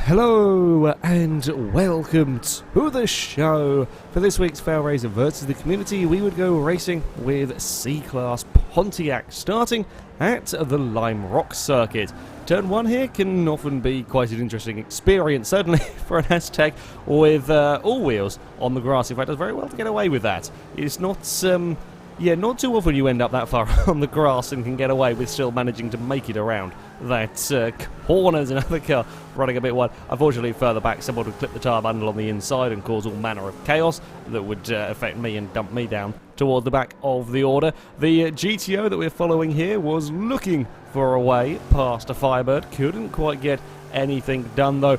Hello and welcome to the show. For this week's FailRace versus the community, we would go racing with C Class Pontiac, starting at the Lime Rock circuit. Turn 1 here can often be quite an interesting experience, certainly for an Aztec with all wheels on the grass. In fact, it does very well to get away with that. It's not not too often you end up that far on the grass and can get away with still managing to make it around that corner's another car running a bit wide. Unfortunately, further back, someone would clip the tyre bundle on the inside and cause all manner of chaos that would affect me and dump me down towards the back of the order. The GTO that we're following here was looking for a way past a Firebird. Couldn't quite get anything done, though.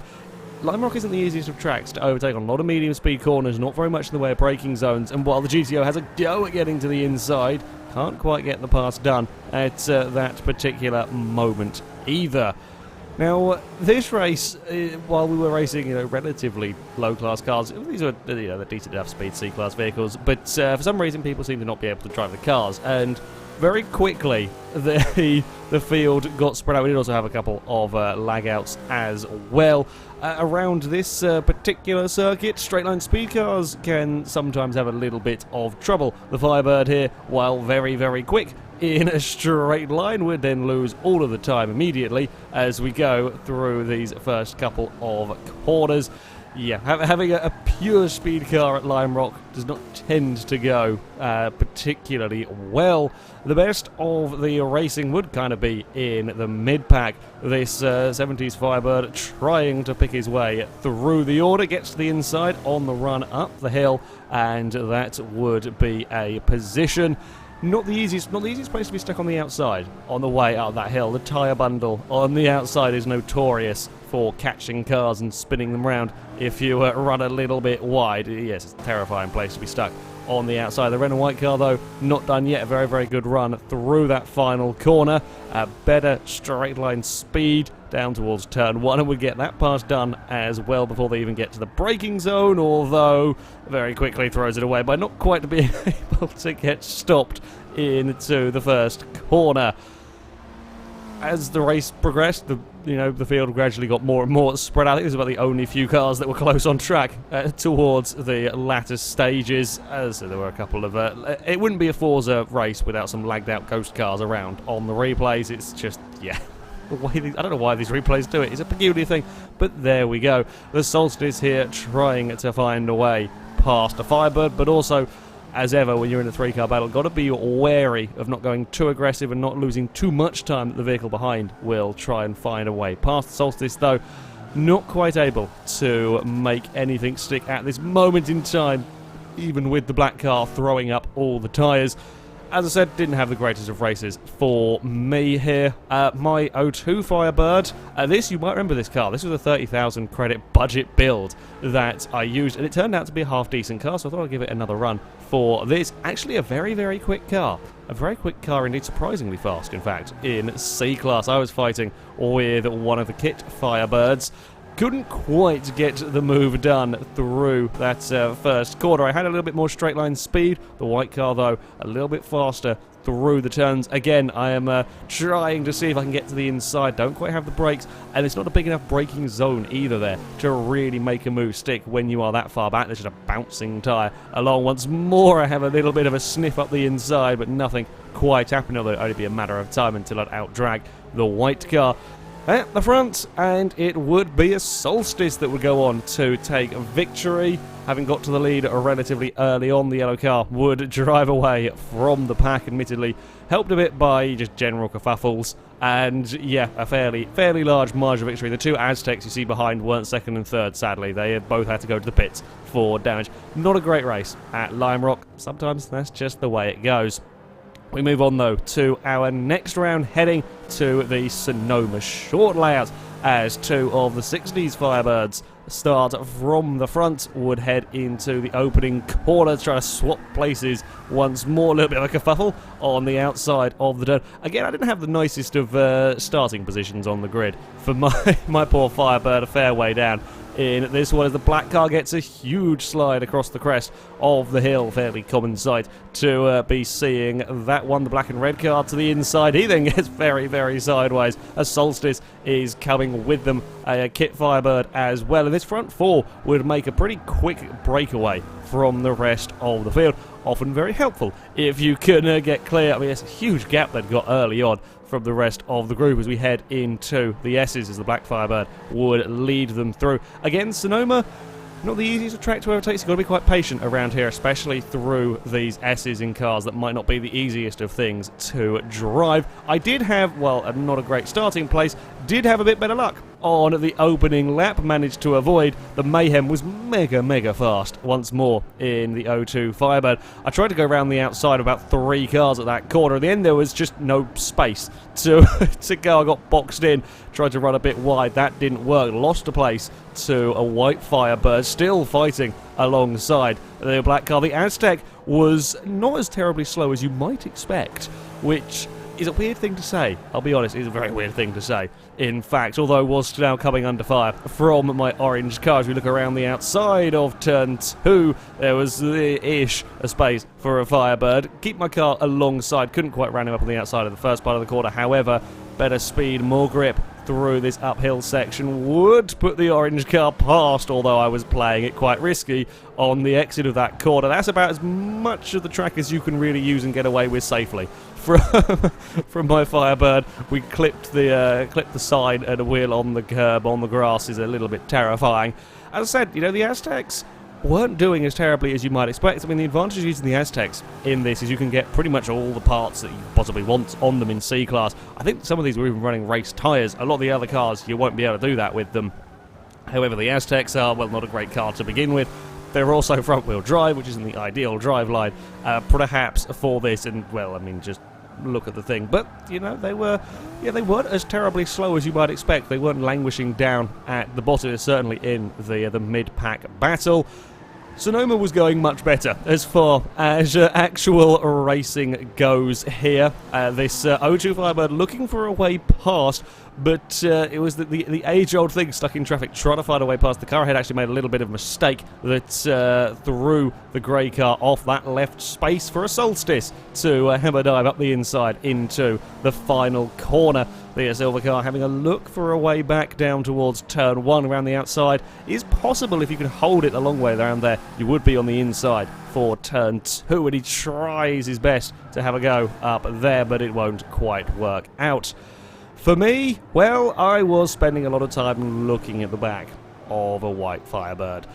Lime Rock isn't the easiest of tracks to overtake on a lot of medium speed corners, not very much in the way of braking zones, and while the GTO has a go at getting to the inside, can't quite get the pass done at that particular moment either. Now, this race, while we were racing, relatively low-class cars, these were, the decent enough speed C-Class vehicles, but for some reason people seem to not be able to drive the cars, and very quickly the field got spread out. We did also have a couple of lag-outs as well. Around this particular circuit, straight-line speed cars can sometimes have a little bit of trouble. The Firebird here, while very, very quick in a straight line, would then lose all of the time immediately as we go through these first couple of corners. Yeah, having a pure speed car at Lime Rock does not tend to go particularly well. The best of the racing would kind of be in the mid-pack. This 70s Firebird trying to pick his way through the order, gets to the inside on the run up the hill, and that would be a position. Not the easiest place to be stuck on the outside on the way up that hill. The tyre bundle on the outside is notorious for catching cars and spinning them round if you run a little bit wide. Yes, it's a terrifying place to be stuck on the outside. The red and white car, though, not done yet. A very, very good run through that final corner. Better straight line speed down towards turn 1, and would get that pass done as well before they even get to the braking zone, although very quickly throws it away by not quite being able to get stopped into the first corner. As the race progressed, the field gradually got more and more spread out. I think this was about the only few cars that were close on track towards the latter stages. So there were a couple of... it wouldn't be a Forza race without some lagged out ghost cars around on the replays. It's just, yeah... I don't know why these replays do it. It's a peculiar thing, but there we go. The Solstice here trying to find a way past a Firebird, but also, as ever, when you're in a three-car battle, got to be wary of not going too aggressive and not losing too much time that the vehicle behind will try and find a way past the Solstice, though not quite able to make anything stick at this moment in time, even with the black car throwing up all the tyres. As I said, didn't have the greatest of races for me here. My O2 Firebird, you might remember this car. This was a 30,000 credit budget build that I used, and it turned out to be a half-decent car, so I thought I'd give it another run for this. Actually, a very, very quick car. A very quick car indeed, surprisingly fast, in fact, in C-Class. I was fighting with one of the kit Firebirds. Couldn't quite get the move done through that first corner. I had a little bit more straight line speed. The white car, though, a little bit faster through the turns. Again, I am trying to see if I can get to the inside. Don't quite have the brakes, and it's not a big enough braking zone either there to really make a move stick when you are that far back. There's just a bouncing tyre along. Once more, I have a little bit of a sniff up the inside, but nothing quite happened, although it'd only be a matter of time until I'd outdrag the white car at the front, and it would be a Solstice that would go on to take victory. Having got to the lead relatively early on, the yellow car would drive away from the pack, admittedly helped a bit by just general kerfuffles, and yeah, a fairly large margin of victory. The two Azteks you see behind weren't second and third, sadly. They both had to go to the pits for damage. Not a great race at Lime Rock. Sometimes that's just the way it goes. We move on, though, to our next round, heading to the Sonoma short layout, as two of the 60s Firebirds start from the front, would head into the opening corner to try to swap places once more. A little bit of a kerfuffle on the outside of the turn. Again, I didn't have the nicest of starting positions on the grid for my poor Firebird, a fair way down in this one, as the black car gets a huge slide across the crest of the hill. Fairly common sight to be seeing that one. The black and red car to the inside. He then gets very, very sideways as Solstice is coming with them, a Kit Firebird as well, and this front four would make a pretty quick breakaway from the rest of the field. Often very helpful if you can get clear. I mean, it's a huge gap they'd got early on from the rest of the group as we head into the S's, as the Black Firebird would lead them through. Again, Sonoma, not the easiest track to overtake, so you've got to be quite patient around here, especially through these S's in cars that might not be the easiest of things to drive. I did have, well, not a great starting place, did have a bit better luck on the opening lap, managed to avoid the mayhem, was mega fast once more in the O2 Firebird. I tried to go around the outside of about 3 cars at that corner. At the end there was just no space to go. I got boxed in, tried to run a bit wide, that didn't work, lost a place to a white Firebird, still fighting alongside the black car. The Aztec was not as terribly slow as you might expect, which is a weird thing to say. I'll be honest, it's a very weird thing to say. In fact, although I was now coming under fire from my orange car. As we look around the outside of turn 2, there was ish a space for a Firebird. Keep my car alongside, couldn't quite round him up on the outside of the first part of the corner. However, better speed, more grip through this uphill section would put the orange car past, although I was playing it quite risky on the exit of that corner. That's about as much of the track as you can really use and get away with safely. From my Firebird, we clipped the side and a wheel on the curb on the grass is a little bit terrifying. As I said, you know, the Aztecs weren't doing as terribly as you might expect. I mean, the advantage of using the Aztecs in this is you can get pretty much all the parts that you possibly want on them in C Class. I think some of these were even running race tyres. A lot of the other cars, you won't be able to do that with them. However, the Aztecs are, well, not a great car to begin with. They're also front-wheel drive, which isn't the ideal drive line, perhaps for this. And, well, I mean, just look at the thing. But, you know, they weren't as terribly slow as you might expect. They weren't languishing down at the bottom, certainly in the mid-pack battle. Sonoma was going much better as far as actual racing goes here. This O2 Firebird looking for a way past, but it was the age-old thing, stuck in traffic, trying to find a way past. The car had actually made a little bit of a mistake that threw the grey car off that left space for a Solstice to hammer dive up the inside into the final corner. The silver car having a look for a way back down towards turn 1 around the outside is possible if you can hold it a long way around there. You would be on the inside for turn 2, and he tries his best to have a go up there, but it won't quite work out. For me, well, I was spending a lot of time looking at the back of a white Firebird.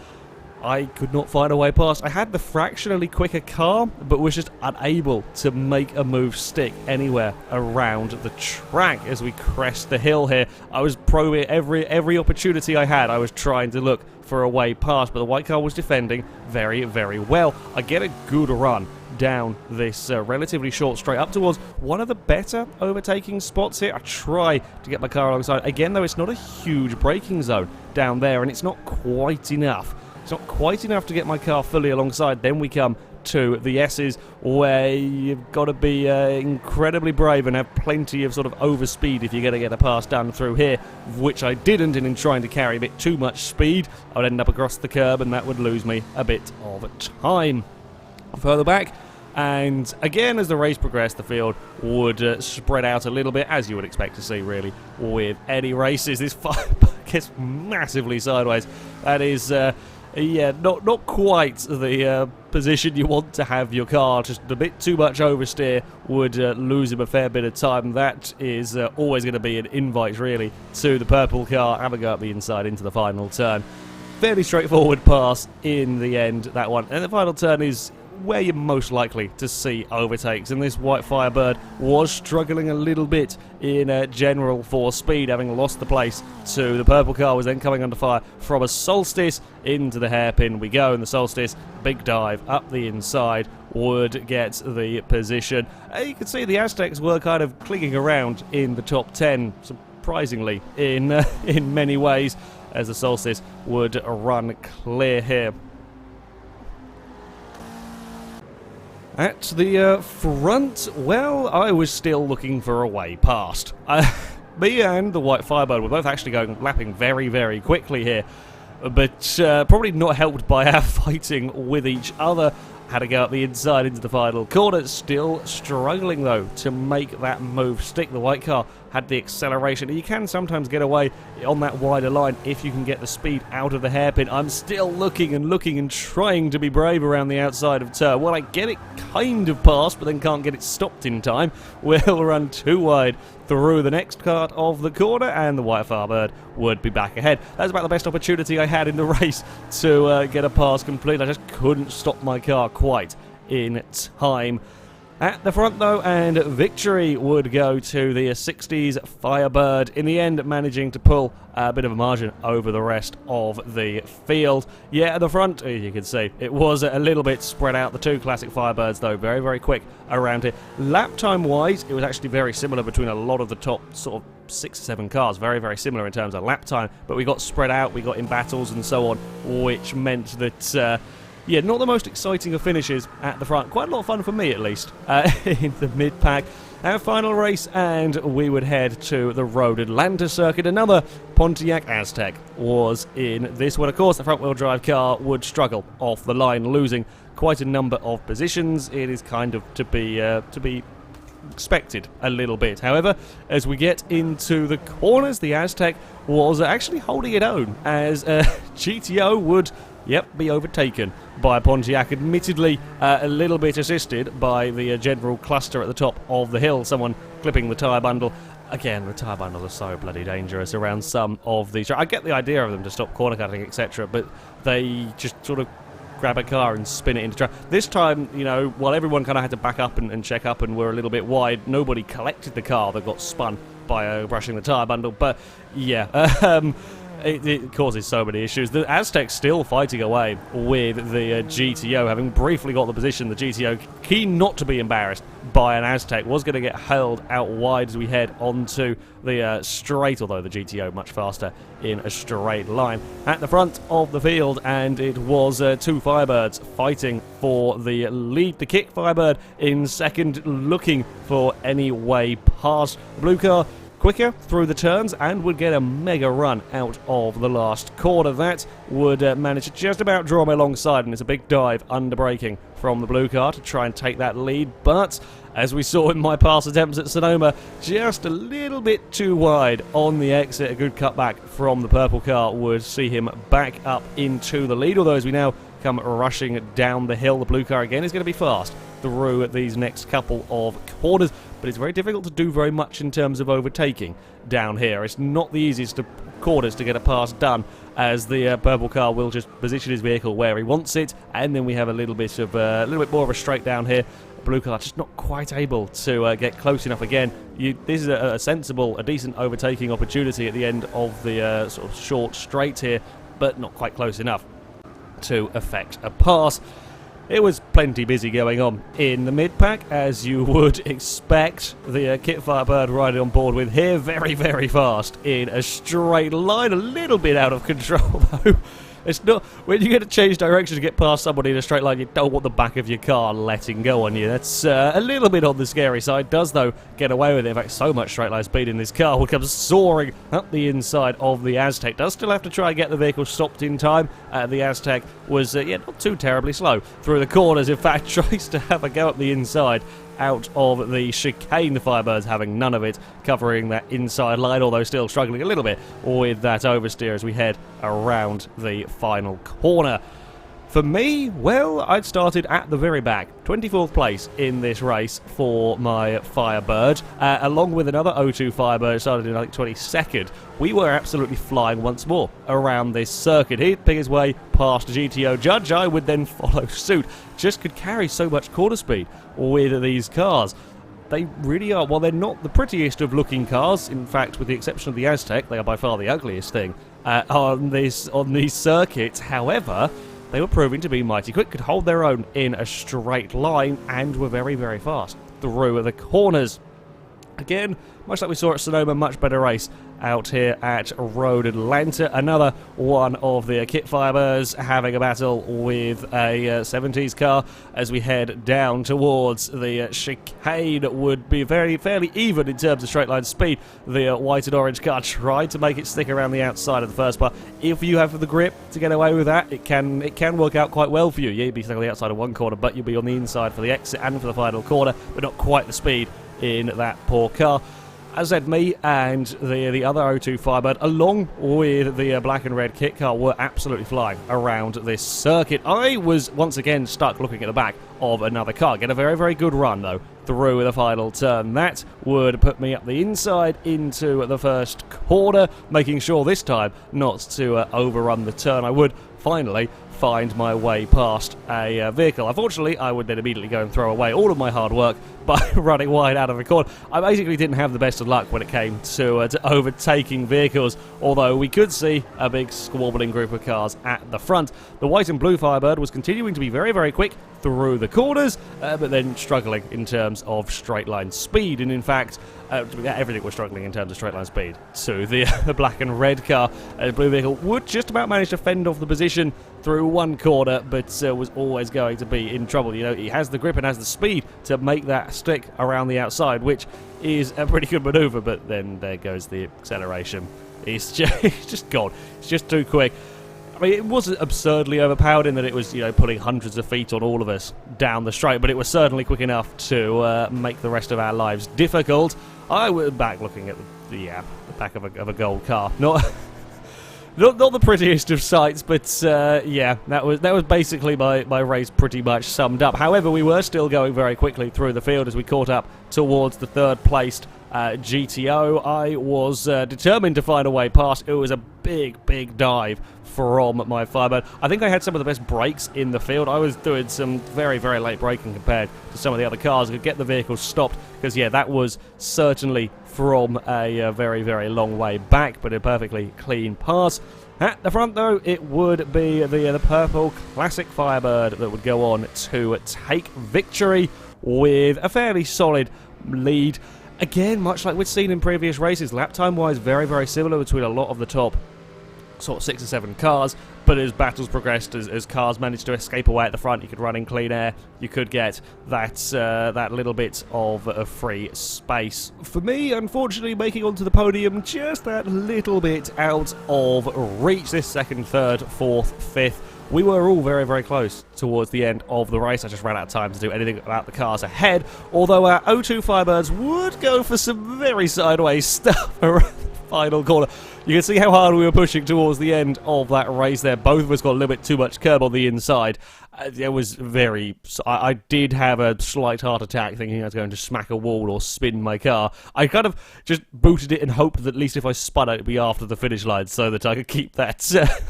I could not find a way past. I had the fractionally quicker car, but was just unable to make a move stick anywhere around the track as we crest the hill here. I was probing every opportunity I had. I was trying to look for a way past, but the white car was defending very well. I get a good run down this relatively short straight up towards one of the better overtaking spots here. I try to get my car alongside. Again, though, it's not a huge braking zone down there, and it's not quite enough. It's not quite enough to get my car fully alongside. Then we come to the S's, where you've got to be incredibly brave and have plenty of sort of overspeed if you're going to get a pass done through here, which I didn't, and in trying to carry a bit too much speed, I would end up across the curb, and that would lose me a bit of time. Further back, and again, as the race progressed, the field would spread out a little bit, as you would expect to see, really, with any races. This Firebird gets massively sideways. That is yeah, not quite the position you want to have your car. Just a bit too much oversteer would lose him a fair bit of time. That is always going to be an invite, really, to the purple car. Have a go up the inside into the final turn. Fairly straightforward pass in the end, that one. And the final turn is where you're most likely to see overtakes, and this white Firebird was struggling a little bit in general for speed, having lost the place to the purple car. Was then coming under fire from a Solstice. Into the hairpin we go, and the Solstice, big dive up the inside, would get the position. You can see the Aztecs were kind of clinging around in the top 10, surprisingly, in many ways, as the Solstice would run clear here. At the front, well, I was still looking for a way past. Me and the white Firebird were both actually lapping very quickly here, but probably not helped by our fighting with each other. had to go up the inside into the final corner. Still struggling, though, to make that move stick. The white car had the acceleration. You can sometimes get away on that wider line if you can get the speed out of the hairpin. I'm still looking and trying to be brave around the outside of turn. Well, I get it kind of past, but then can't get it stopped in time. We'll run too wide through the next part of the corner, and the white Firebird would be back ahead. That's about the best opportunity I had in the race to get a pass complete. I just couldn't stop my car quite in time. At the front, though, and victory would go to the 60s Firebird, in the end managing to pull a bit of a margin over the rest of the field. Yeah, at the front, as you can see, it was a little bit spread out. The two classic Firebirds, though, very, very quick around here. Lap time-wise, it was actually very similar between a lot of the top sort of 6 or 7 cars. Very, very similar in terms of lap time, but we got spread out, we got in battles and so on, which meant that... yeah, not the most exciting of finishes at the front. Quite a lot of fun for me, at least, in the mid-pack. Our final race, and we would head to the Road Atlanta circuit. Another Pontiac Aztek was in this one. Of course, the front-wheel drive car would struggle off the line, losing quite a number of positions. It is kind of to be expected a little bit. However, as we get into the corners, the Aztek was actually holding its own, as GTO would... yep, be overtaken by Pontiac, admittedly a little bit assisted by the general cluster at the top of the hill, someone clipping the tyre bundle. Again, the tyre bundles are so bloody dangerous around some of these. I get the idea of them to stop corner cutting, etc., but they just sort of grab a car and spin it into traffic. This time, you know, while everyone kind of had to back up and check up and were a little bit wide, nobody collected the car that got spun by brushing the tyre bundle, but yeah, it causes so many issues. The Aztecs still fighting away with the GTO, having briefly got the position. The GTO, keen not to be embarrassed by an Aztec, was going to get held out wide as we head onto the straight, although the GTO much faster in a straight line. At the front of the field, and it was two Firebirds fighting for the lead. The kick Firebird in second, looking for any way past. The blue car quicker through the turns and would get a mega run out of the last corner. That would manage to just about draw me alongside, and it's a big dive under braking from the blue car to try and take that lead, but as we saw in my pass attempts at Sonoma, just a little bit too wide on the exit. A good cutback from the purple car would see him back up into the lead, although as we now come rushing down the hill, the blue car again is going to be fast through these next couple of corners, but it's very difficult to do very much in terms of overtaking down here. It's not the easiest of corners to get a pass done, as the purple car will just position his vehicle where he wants it, and then we have a little bit more of a straight down here. Blue car just not quite able to get close enough again. This is a sensible, a decent overtaking opportunity at the end of the sort of short straight here, but not quite close enough to affect a pass. It was plenty busy going on in the mid-pack, as you would expect. The Kit Firebird riding on board with here, very, very fast in a straight line. A little bit out of control, though. It's not, when you get to change direction to get past somebody in a straight line, you don't want the back of your car letting go on you. That's a little bit on the scary side. Does, though, get away with it. In fact, so much straight line speed in this car will come soaring up the inside of the Aztek. Does still have to try and get the vehicle stopped in time. The Aztek was, not too terribly slow through the corners. In fact, tries to have a go up the inside out of the chicane. The Firebirds having none of it, covering that inside line, although still struggling a little bit with that oversteer as we head around the final corner. For me, well, I'd started at the very back. 24th place in this race for my Firebird, along with another O2 Firebird, started in, I think, 22nd. We were absolutely flying once more around this circuit. He'd pick his way past GTO Judge. I would then follow suit. Just could carry so much quarter speed with these cars. They really are, while they're not the prettiest of looking cars, in fact, with the exception of the Aztek, they are by far the ugliest thing on these circuits. However, they were proving to be mighty quick, could hold their own in a straight line, and were very, very fast through the corners. Again, much like we saw at Sonoma, much better race out here at Road Atlanta. Another one of the Kit Firebirds having a battle with a 70s car as we head down towards the chicane. Would be fairly even in terms of straight line speed. The white and orange car tried to make it stick around the outside of the first part. If you have the grip to get away with that, it can work out quite well for you. You'd be stuck on the outside of one corner, but you'll be on the inside for the exit and for the final corner, but not quite the speed in that poor car. As I said, me and the other O2 Firebird, along with the black and red kit car, were absolutely flying around this circuit. I was once again stuck looking at the back of another car. Get a very, very good run, though, through the final turn. That would put me up the inside into the first corner, making sure this time not to overrun the turn. I would finally find my way past a vehicle. Unfortunately, I would then immediately go and throw away all of my hard work by running wide out of the corner. I basically didn't have the best of luck when it came to overtaking vehicles, although we could see a big squabbling group of cars at the front. The white and blue Firebird was continuing to be very, very quick through the corners, but then struggling in terms of straight line speed, and in fact, everything was struggling in terms of straight line speed. So the black and red car, the blue vehicle, would just about manage to fend off the position through one corner, but was always going to be in trouble. You know, he has the grip and has the speed to make that stick around the outside, which is a pretty good maneuver, but then there goes the acceleration. It's just gone. It's just too quick. I mean, it wasn't absurdly overpowered in that it was, you know, putting hundreds of feet on all of us down the straight, but it was certainly quick enough to make the rest of our lives difficult. I was back looking at the back of a gold car. Not the prettiest of sights, but yeah, that was basically my race pretty much summed up. However, we were still going very quickly through the field as we caught up towards the third-placed GTO. I was determined to find a way past. It was a big dive from my Firebird. I think I had some of the best brakes in the field. I was doing some very, very late braking compared to some of the other cars. I could get the vehicle stopped because, yeah, that was certainly from a very, very long way back, but a perfectly clean pass. At the front, though, it would be the purple classic Firebird that would go on to take victory with a fairly solid lead. Again, much like we've seen in previous races, lap time-wise, very, very similar between a lot of the top sort of 6 or 7 cars, but as battles progressed, as cars managed to escape away at the front, you could run in clean air, you could get that little bit of free space. For me, unfortunately, making onto the podium just that little bit out of reach. This second, third, fourth, fifth, we were all very, very close towards the end of the race. I just ran out of time to do anything about the cars ahead, although our O2 Firebirds would go for some very sideways stuff around the final corner. You can see how hard we were pushing towards the end of that race there. Both of us got a little bit too much curb on the inside. It was very... I did have a slight heart attack thinking I was going to smack a wall or spin my car. I kind of just booted it and hoped that at least if I spun it, it would be after the finish line so that I could keep that,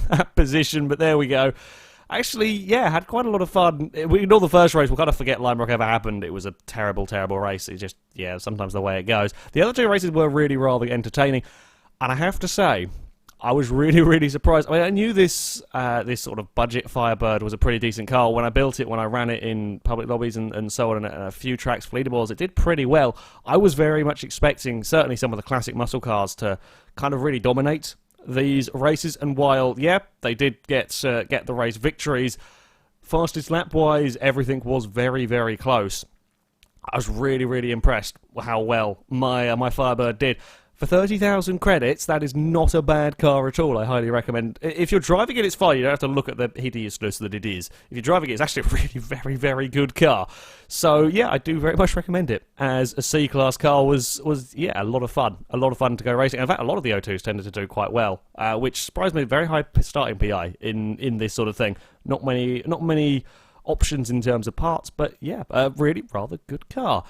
that position. But there we go. Actually, yeah, had quite a lot of fun. We ignore the first race, we'll kind of forget Lime Rock ever happened. It was a terrible, terrible race. It's just, yeah, sometimes the way it goes. The other two races were really rather entertaining. And I have to say, I was really, really surprised. I mean, I knew this sort of budget Firebird was a pretty decent car. When I built it, when I ran it in public lobbies and so on, and a few tracks for leaderboards, it did pretty well. I was very much expecting, certainly some of the classic muscle cars, to kind of really dominate these races. And while, yeah, they did get the race victories, fastest lap-wise, everything was very, very close. I was really, really impressed how well my Firebird did. For 30,000 credits, that is not a bad car at all. I highly recommend. If you're driving it, it's fine. You don't have to look at the hideousness that it is. If you're driving it, it's actually a really very, very good car. So, yeah, I do very much recommend it. As a C-Class car was yeah, a lot of fun. A lot of fun to go racing. In fact, a lot of the O2s tended to do quite well, which surprised me. Very high starting PI in this sort of thing. Not many options in terms of parts, but, yeah, a really rather good car.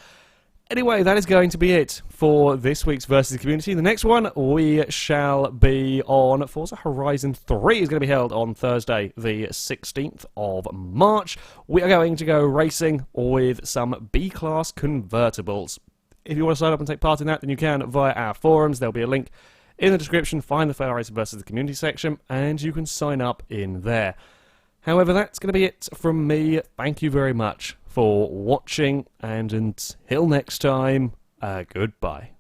Anyway, that is going to be it for this week's Versus the Community. The next one we shall be on Forza Horizon 3. Is going to be held on Thursday, the 16th of March. We are going to go racing with some B-Class convertibles. If you want to sign up and take part in that, then you can via our forums. There'll be a link in the description. Find the FailRace Versus the Community section, and you can sign up in there. However, that's going to be it from me. Thank you very much for watching, and until next time, Goodbye.